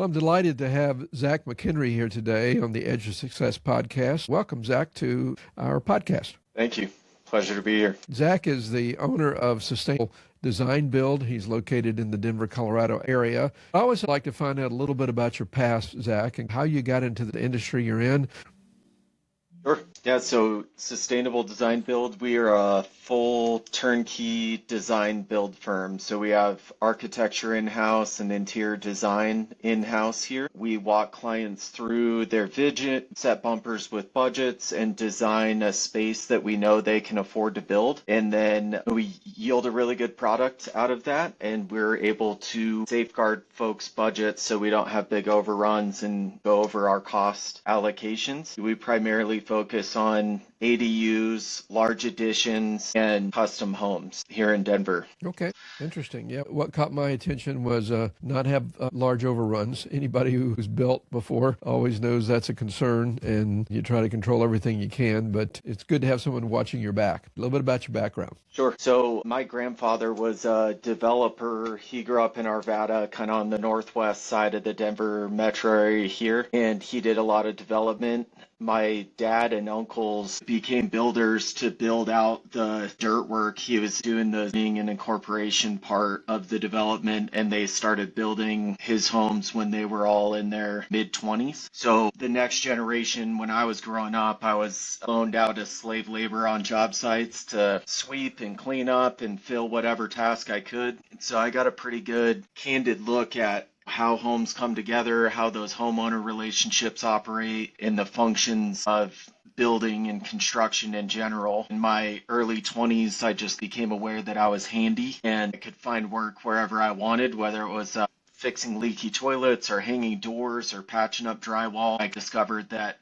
Well, I'm delighted to have Zach McKendra here today on the Edge of Success podcast. Welcome, Zach, to our podcast. Thank you. Pleasure to be here. Zach is the owner of Sustainable Design Build. He's located in the Denver, Colorado area. I always like to find out a little bit about your past, Zach, and how you got into the industry you're in. Sure. Yeah, so Sustainable Design Build, we are a full turnkey design build firm. So we have architecture in-house and interior design in-house here. We walk clients through their vision, set bumpers with budgets, and design a space that we know they can afford to build. And then we yield a really good product out of that, and we're able to safeguard folks' budgets so we don't have big overruns and go over our cost allocations. We primarily focus on ADUs, large additions, and custom homes here in Denver. Okay, interesting. Yeah, what caught my attention was not have large overruns. Anybody who's built before always knows that's a concern, and you try to control everything you can, but it's good to have someone watching your back. A little bit about your background. Sure. So my grandfather was a developer. He grew up in Arvada, kind of on the northwest side of the Denver metro area here, and he did a lot of development. My dad and uncles became builders to build out the dirt work. He was doing the being an incorporation part of the development, and they started building his homes when they were all in their mid-20s. So the next generation, when I was growing up, I was loaned out as slave labor on job sites to sweep and clean up and fill whatever task I could. And so I got a pretty good, candid look at how homes come together, how those homeowner relationships operate, and the functions of building and construction in general. In my early 20s, I just became aware that I was handy and I could find work wherever I wanted, whether it was fixing leaky toilets or hanging doors or patching up drywall. I discovered that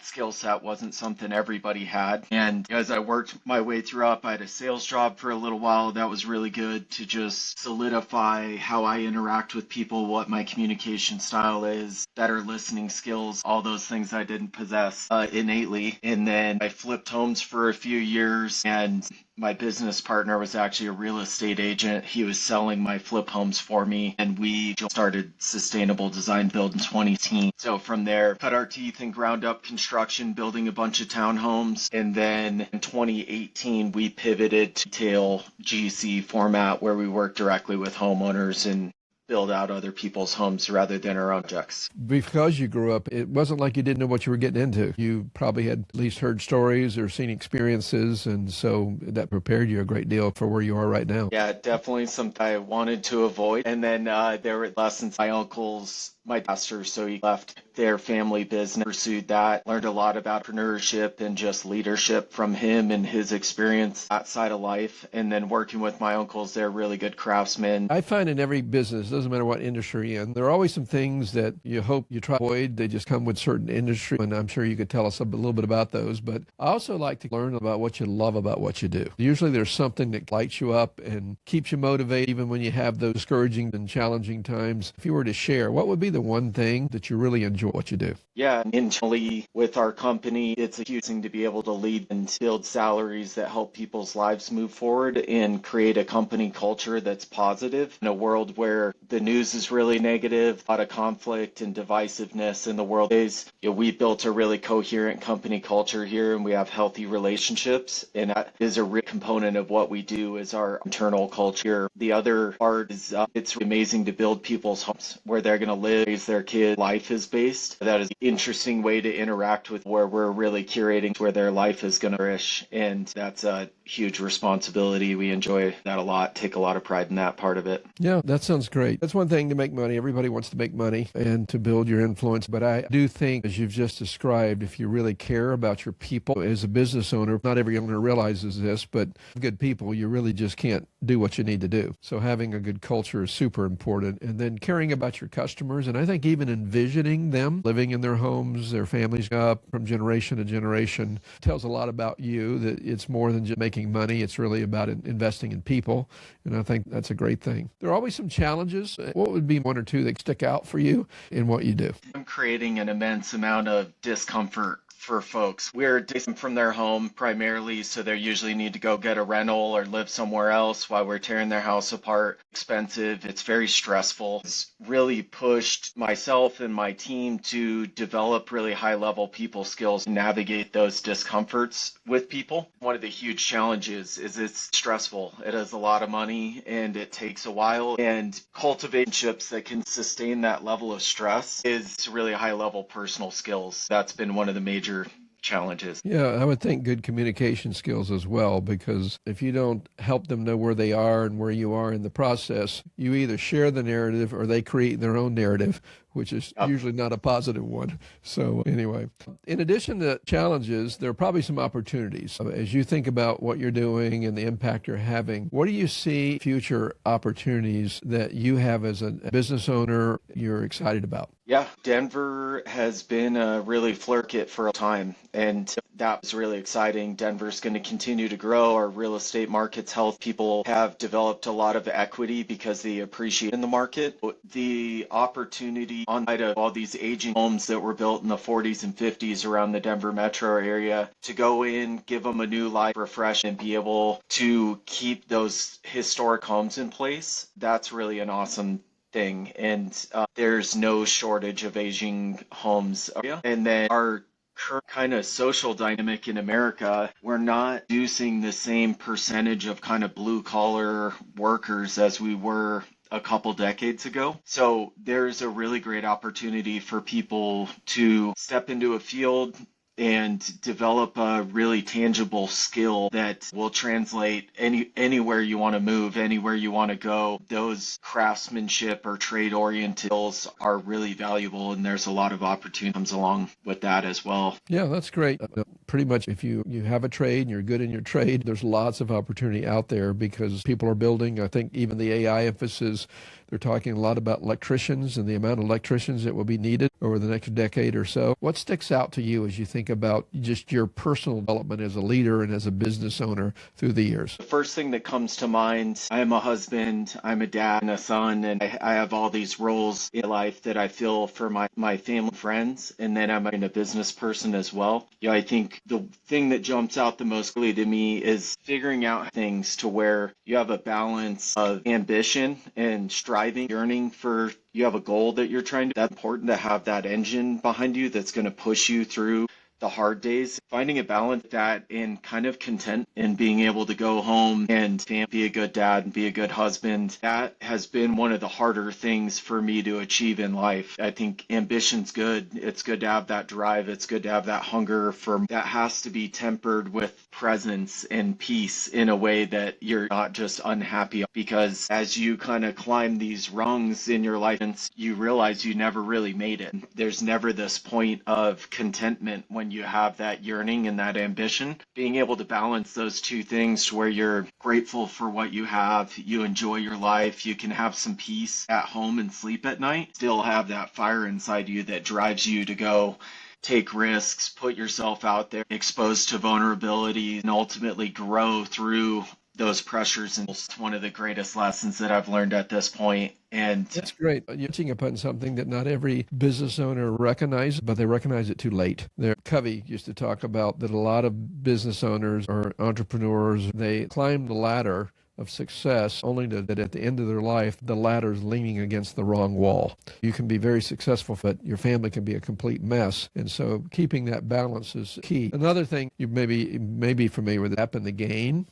skill set wasn't something everybody had. And as I worked my way through I had a sales job for a little while. That was really good to just solidify how I interact with people, what my communication style is, better listening skills, all those things I didn't possess innately. And then I flipped homes for a few years, and my business partner was actually a real estate agent. He was selling my flip homes for me, and we started Sustainable Design Build in 2018. So from there, cut our teeth in ground up construction, building a bunch of townhomes. And then in 2018, we pivoted to retail GC format, where we work directly with homeowners and build out other people's homes rather than our own projects. Because you grew up, it wasn't like you didn't know what you were getting into. You probably had at least heard stories or seen experiences, and so that prepared you a great deal for where you are right now. Yeah, definitely something I wanted to avoid. And then there were lessons my uncles, my pastor, so he left their family business, pursued that, learned a lot about entrepreneurship and just leadership from him and his experience that side of life. And then working with my uncles, they're really good craftsmen. I find in every business, doesn't matter what industry you're in, there are always some things that you hope you try to avoid. They just come with certain industry, and I'm sure you could tell us a little bit about those. But I also like to learn about what you love about what you do. Usually there's something that lights you up and keeps you motivated even when you have those discouraging and challenging times. If you were to share, what would be the one thing that you really enjoy what you do? Yeah, internally with our company, it's a huge thing to be able to lead and build salaries that help people's lives move forward and create a company culture that's positive in a world where the news is really negative, a lot of conflict and divisiveness in the world days. We built a really coherent company culture here, and we have healthy relationships, and that is a real component of what we do is our internal culture. The other part is it's amazing to build people's homes where they're going to live, raise their kid, life is based. That is an interesting way to interact with where we're really curating where their life is going to flourish, and that's a huge responsibility. We enjoy that a lot, take a lot of pride in that part of it. Yeah, that sounds great. That's one thing to make money. Everybody wants to make money and to build your influence. But I do think, as you've just described, if you really care about your people as a business owner, not every owner realizes this, but good people, you really just can't do what you need to do. So having a good culture is super important. And then caring about your customers, and I think even envisioning them living in their homes, their families up from generation to generation, tells a lot about you, that it's more than just making money. It's really about investing in people. And I think that's a great thing. There are always some challenges. What would be one or two that stick out for you in what you do? I'm creating an immense amount of discomfort for folks. We're distant from their home primarily, so they usually need to go get a rental or live somewhere else while we're tearing their house apart. Expensive. It's very stressful. It's really pushed myself and my team to develop really high level people skills, navigate those discomforts with people. One of the huge challenges is it's stressful. It is a lot of money and it takes a while, and cultivating relationships that can sustain that level of stress is really high level personal skills. That's been one of the major challenges. Yeah, I would think good communication skills as well, because if you don't help them know where they are and where you are in the process, you either share the narrative or they create their own narrative, which is usually not a positive one. So anyway, in addition to challenges, there are probably some opportunities. As you think about what you're doing and the impact you're having, what do you see future opportunities that you have as a business owner you're excited about? Yeah, Denver has been a really flurkit for a time, and that was really exciting. Denver's going to continue to grow. Our real estate market's health. People have developed a lot of equity because they appreciate in the market. The opportunity on side of all these aging homes that were built in the 40s and 50s around the Denver metro area to go in, give them a new life, refresh, and be able to keep those historic homes in place, that's really an awesome thing. And there's no shortage of aging homes. And then our current kind of social dynamic in America, we're not producing the same percentage of kind of blue collar workers as we were a couple decades ago. So there's a really great opportunity for people to step into a field and develop a really tangible skill that will translate anywhere you want to move, anywhere you want to go. Those craftsmanship or trade-oriented skills are really valuable, and there's a lot of opportunity comes along with that as well. Yeah, that's great. Pretty much if you have a trade and you're good in your trade, there's lots of opportunity out there because people are building. I think even the AI emphasis, they're talking a lot about electricians and the amount of electricians that will be needed over the next decade or so. What sticks out to you as you think about just your personal development as a leader and as a business owner through the years? The first thing that comes to mind, I am a husband, I'm a dad and a son, and I have all these roles in life that I feel for my family and friends, and then I'm a business person as well. I think the thing that jumps out the most clearly to me is figuring out things to where you have a balance of ambition and striving, yearning for, you have a goal that you're trying to, that's important to have that engine behind you that's going to push you through the hard days. Finding a balance that in kind of content and being able to go home and be a good dad and be a good husband, that has been one of the harder things for me to achieve in life. I think ambition's good. It's good to have that drive. It's good to have that hunger for that has to be tempered with presence and peace in a way that you're not just unhappy, because as you kind of climb these rungs in your life, you realize you never really made it. There's never this point of contentment when you have that yearning and that ambition. Being able to balance those two things where you're grateful for what you have, you enjoy your life, you can have some peace at home and sleep at night, still have that fire inside you that drives you to go take risks, put yourself out there, exposed to vulnerability, and ultimately grow through those pressures. And it's one of the greatest lessons that I've learned at this point. And that's great. You're touching upon something that not every business owner recognizes, but they recognize it too late. Covey used to talk about that a lot of business owners or entrepreneurs, they climb the ladder of success only that at the end of their life, the ladder's leaning against the wrong wall. You can be very successful, but your family can be a complete mess. And so keeping that balance is key. Another thing you may be familiar with, Up in the Gain.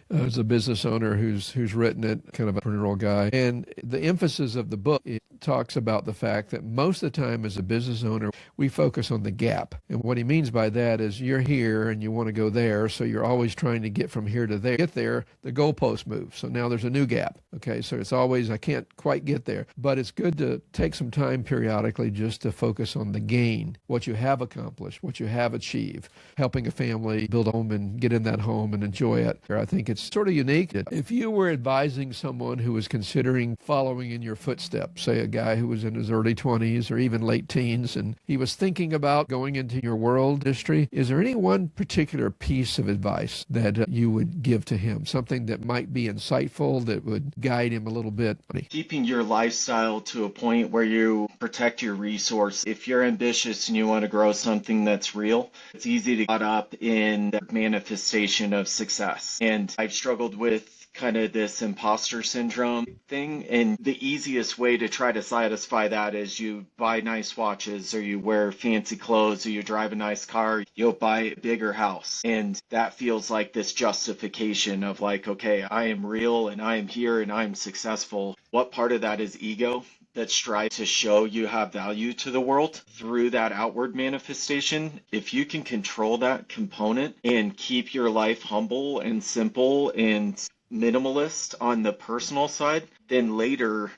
As a business owner who's written it, kind of a entrepreneurial guy. And the emphasis of the book, it talks about the fact that most of the time as a business owner, we focus on the gap. And what he means by that is you're here and you want to go there, so you're always trying to get from here to there. Get there, the goalpost moves. So now there's a new gap. Okay, so it's always, I can't quite get there. But it's good to take some time periodically just to focus on the gain, what you have accomplished, what you have achieved, helping a family build a home and get in that home and enjoy it. I think it's sort of unique. If you were advising someone who was considering following in your footsteps, say a guy who was in his early 20s or even late teens, and he was thinking about going into your world industry, is there any one particular piece of advice that you would give to him? Something that might be insightful, that would guide him a little bit? Keeping your lifestyle to a point where you protect your resource. If you're ambitious and you want to grow something that's real, it's easy to get caught up in the manifestation of success. And I've struggled with kind of this imposter syndrome thing. And the easiest way to try to satisfy that is you buy nice watches, or you wear fancy clothes, or you drive a nice car, you'll buy a bigger house. And that feels like this justification of like, okay, I am real and I am here and I'm successful. What part of that is ego that strives to show you have value to the world through that outward manifestation? If you can control that component and keep your life humble and simple and minimalist on the personal side, then later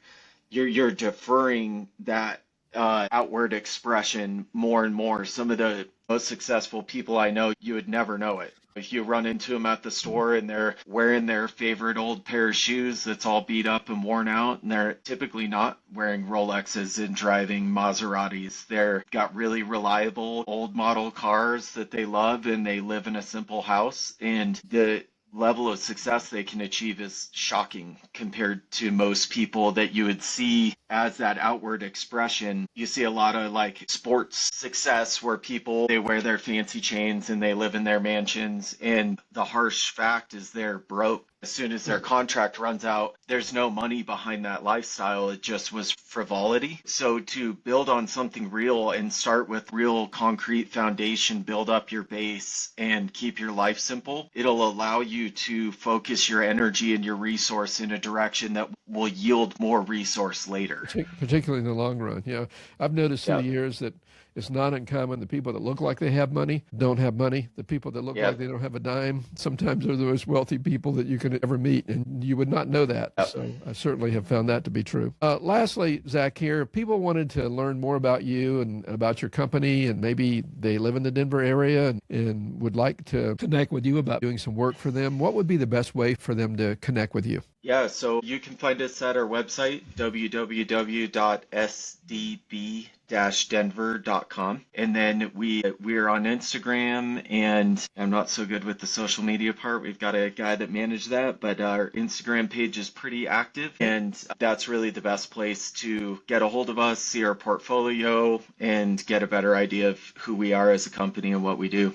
you're deferring that outward expression more and more. Some of the most successful people I know, you would never know it. If you run into them at the store and they're wearing their favorite old pair of shoes that's all beat up and worn out, and they're typically not wearing Rolexes and driving Maseratis. They're got really reliable old model cars that they love, and they live in a simple house. And the level of success they can achieve is shocking compared to most people that you would see as that outward expression. You see a lot of like sports success where people, they wear their fancy chains and they live in their mansions, and the harsh fact is they're broke. As soon as their contract runs out, there's no money behind that lifestyle. It just was frivolity. So to build on something real and start with real concrete foundation, build up your base and keep your life simple, it'll allow you to focus your energy and your resource in a direction that will yield more resource later. Particularly in the long run. Yeah. I've noticed through the years that it's not uncommon the people that look like they have money don't have money. The people that look like they don't have a dime sometimes are the most wealthy people that you can ever meet, and you would not know that. So I certainly have found that to be true. Lastly, Zach, here, if people wanted to learn more about you and about your company, and maybe they live in the Denver area and would like to connect with you about doing some work for them, what would be the best way for them to connect with you? Yeah, so you can find us at our website, www.sdb-denver.com. And then we're on Instagram, and I'm not so good with the social media part. We've got a guy that manages that, but our Instagram page is pretty active, and that's really the best place to get a hold of us, see our portfolio, and get a better idea of who we are as a company and what we do.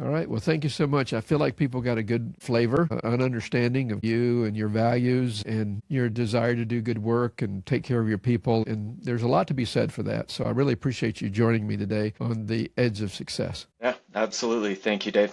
All right. Well, thank you so much. I feel like people got a good flavor, an understanding of you and your values and your desire to do good work and take care of your people. And there's a lot to be said for that. So I really appreciate you joining me today on The Edge of Success. Yeah, absolutely. Thank you, Dave.